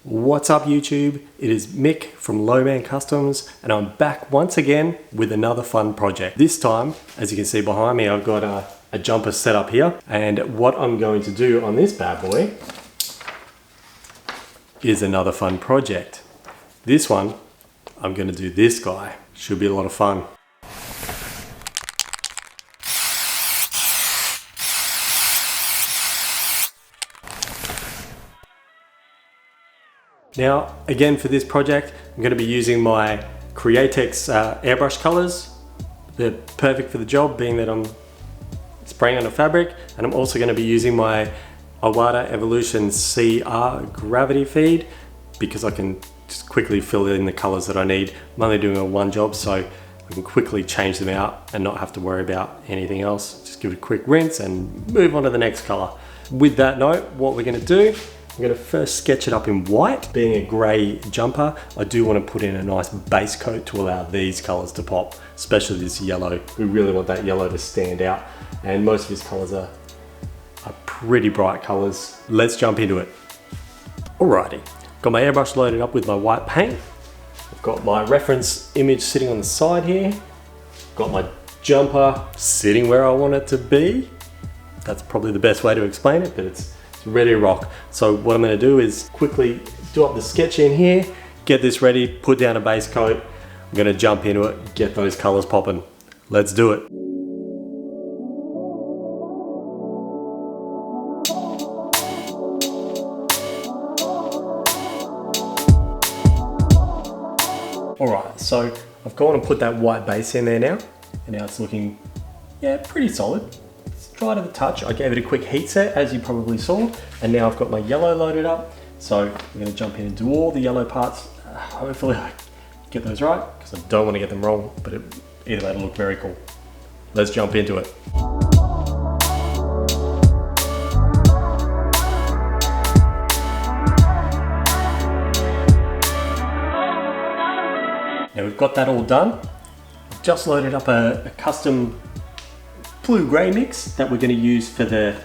What's up YouTube? It is Mick from Lowman Customs and I'm back once again with another fun project. This time, as you can see behind me, I've got a jumper set up here, and what I'm going to do on this bad boy is another fun project. This one, I'm going to do this guy. Should be a lot of fun. Now, again for this project, I'm going to be using my Createx airbrush colors. They're perfect for the job, being that I'm spraying on a fabric, and I'm also going to be using my Awada Evolution CR gravity feed because I can just quickly fill in the colors that I need. I'm only doing a one job, so I can quickly change them out and not have to worry about anything else. Just give it a quick rinse and move on to the next color. With that note, what we're going to do, I'm going to first sketch it up in white. Being a grey jumper, I do want to put in a nice base coat to allow these colours to pop, especially this yellow. We really want that yellow to stand out, and most of his colours are pretty bright colours. Let's jump into it. Alrighty, got my airbrush loaded up with my white paint. I've got my reference image sitting on the side here. Got my jumper sitting where I want it to be. That's probably the best way to explain it, but it's ready to rock. So what I'm going to do is quickly do up the sketch in here, get this ready, put down a base coat. I'm going to jump into it, get those colors popping. Let's do it. Alright, so I've gone and put that white base in there now, and now it's looking, yeah, pretty solid. Dry to the touch. I gave it a quick heat set, as you probably saw, and now I've got my yellow loaded up. So I'm going to jump in and do all the yellow parts. Hopefully I get those right, because I don't want to get them wrong, but either way it'll look very cool. Let's jump into it. Now we've got that all done. I've just loaded up a custom blue-grey mix that we're going to use for the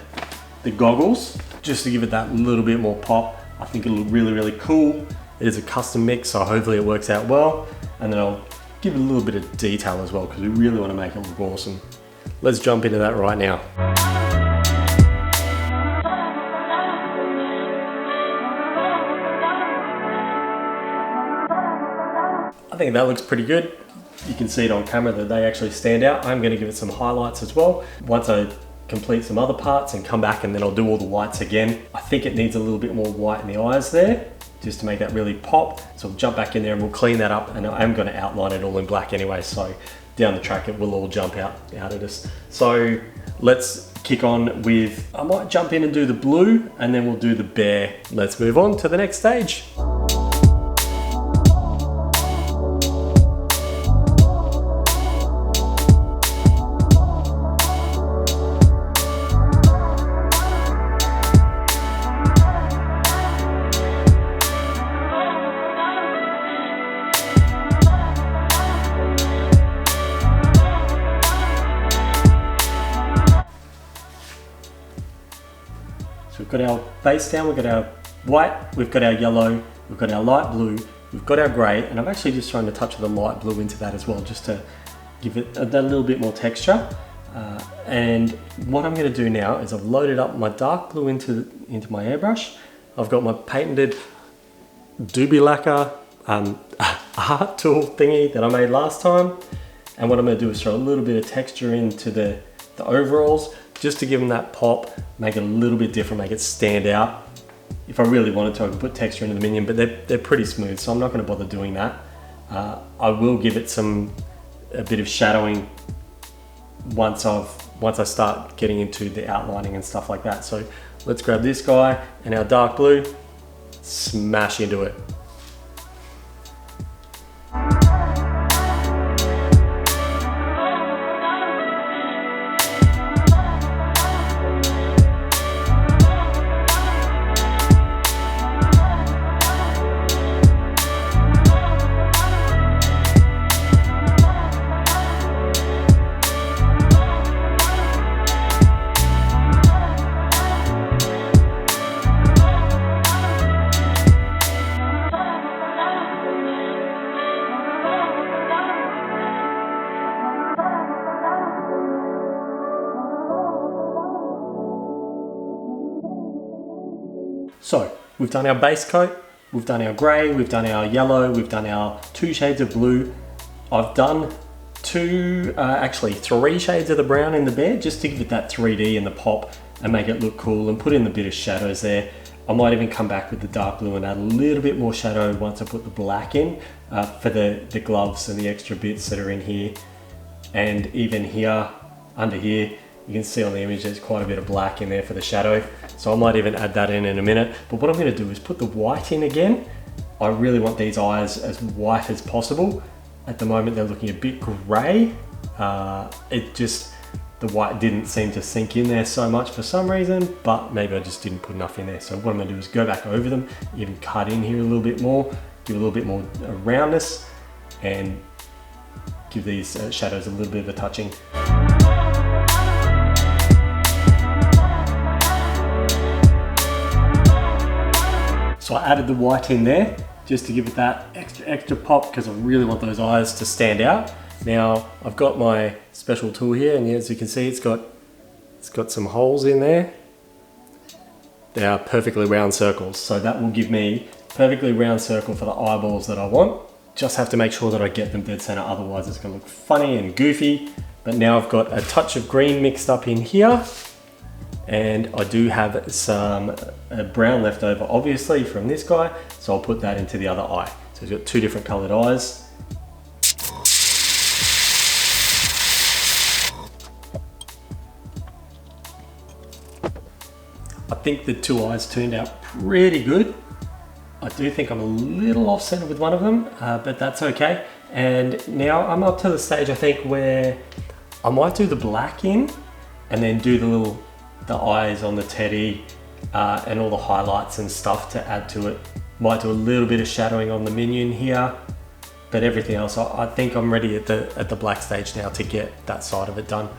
goggles, just to give it that little bit more pop. I think it'll look really, really cool. It is a custom mix, so hopefully it works out well. And then I'll give it a little bit of detail as well, because we really want to make it look awesome. Let's jump into that right now. I think that looks pretty good. You can see it on camera that they actually stand out. I'm going to give it some highlights as well once I complete some other parts and come back, and then I'll do all the whites again. I think it needs a little bit more white in the eyes there just to make that really pop. So I'll jump back in there and we'll clean that up, and I am going to outline it all in black anyway, so down the track it will all jump out at us. So let's kick on with, I might jump in and do the blue and then we'll do the bear. Let's move on to the next stage. We've got our base down, we've got our white, we've got our yellow, we've got our light blue, we've got our grey, and I'm actually just trying to touch the light blue into that as well, just to give it a little bit more texture. And what I'm going to do now is I've loaded up my dark blue into my airbrush. I've got my patented doobie lacquer art tool thingy that I made last time, and what I'm going to do is throw a little bit of texture into the overalls, just to give them that pop, make it a little bit different, make it stand out. If I really wanted to, I could put texture into the Minion, but they're pretty smooth, so I'm not going to bother doing that. I will give it a bit of shadowing once I start getting into the outlining and stuff like that. So let's grab this guy and our dark blue, smash into it. we've done our base coat, we've done our grey, we've done our yellow, we've done our 2 shades of blue. I've done actually 3 shades of the brown in the bed just to give it that 3D and the pop and make it look cool, and put in the bit of shadows there. I might even come back with the dark blue and add a little bit more shadow once I put the black in for the gloves and the extra bits that are in here. And even here, under here, you can see on the image there's quite a bit of black in there for the shadow. So I might even add that in a minute. But what I'm going to do is put the white in again. I really want these eyes as white as possible. At the moment they're looking a bit grey. The white didn't seem to sink in there so much for some reason, but maybe I just didn't put enough in there. So what I'm going to do is go back over them, even cut in here a little bit more, give a little bit more roundness, and give these shadows a little bit of a touching. So I added the white in there just to give it that extra pop, because I really want those eyes to stand out. Now I've got my special tool here, and as you can see it's got some holes in there. They are perfectly round circles, so that will give me a perfectly round circle for the eyeballs that I want. Just have to make sure that I get them dead center, otherwise it's going to look funny and goofy. But now I've got a touch of green mixed up in here, and I do have some brown left over obviously from this guy, so I'll put that into the other eye. So we've got 2 different colored eyes. I think the 2 eyes turned out pretty good. I do think I'm a little off center with one of them, but that's okay. And now I'm up to the stage, I think, where I might do the black in and then do the eyes on the teddy and all the highlights and stuff to add to it. Might do a little bit of shadowing on the Minion here, but everything else, I think I'm ready at the black stage now to get that side of it done.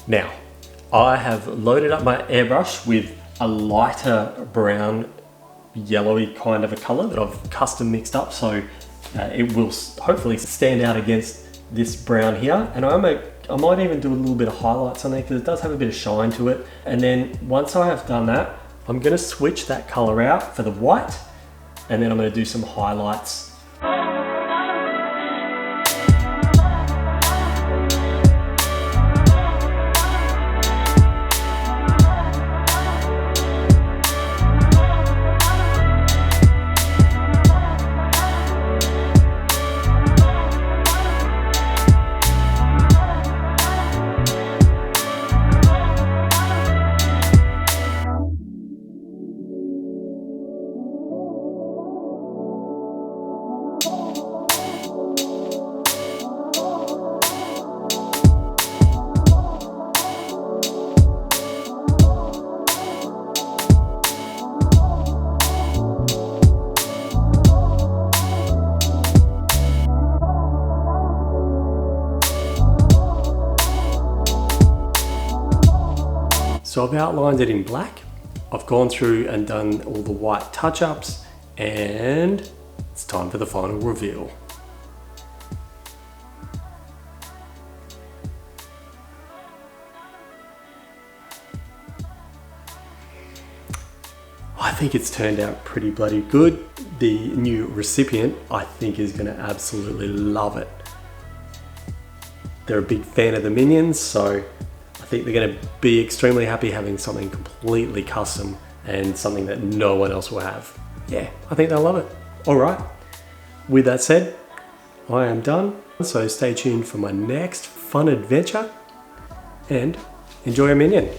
Now, I have loaded up my airbrush with a lighter brown, yellowy kind of a color that I've custom mixed up, so it will hopefully stand out against this brown here. And I might even do a little bit of highlights on there because it does have a bit of shine to it. And then once I have done that, I'm going to switch that color out for the white, and then I'm going to do some highlights. So I've outlined it in black. I've gone through and done all the white touch-ups, and it's time for the final reveal. I think it's turned out pretty bloody good. The new recipient, I think, is gonna absolutely love it. They're a big fan of the Minions, so I think they're going to be extremely happy having something completely custom and something that no one else will have. Yeah, I think they'll love it. All right, with that said, I am done. So stay tuned for my next fun adventure and enjoy a Minion.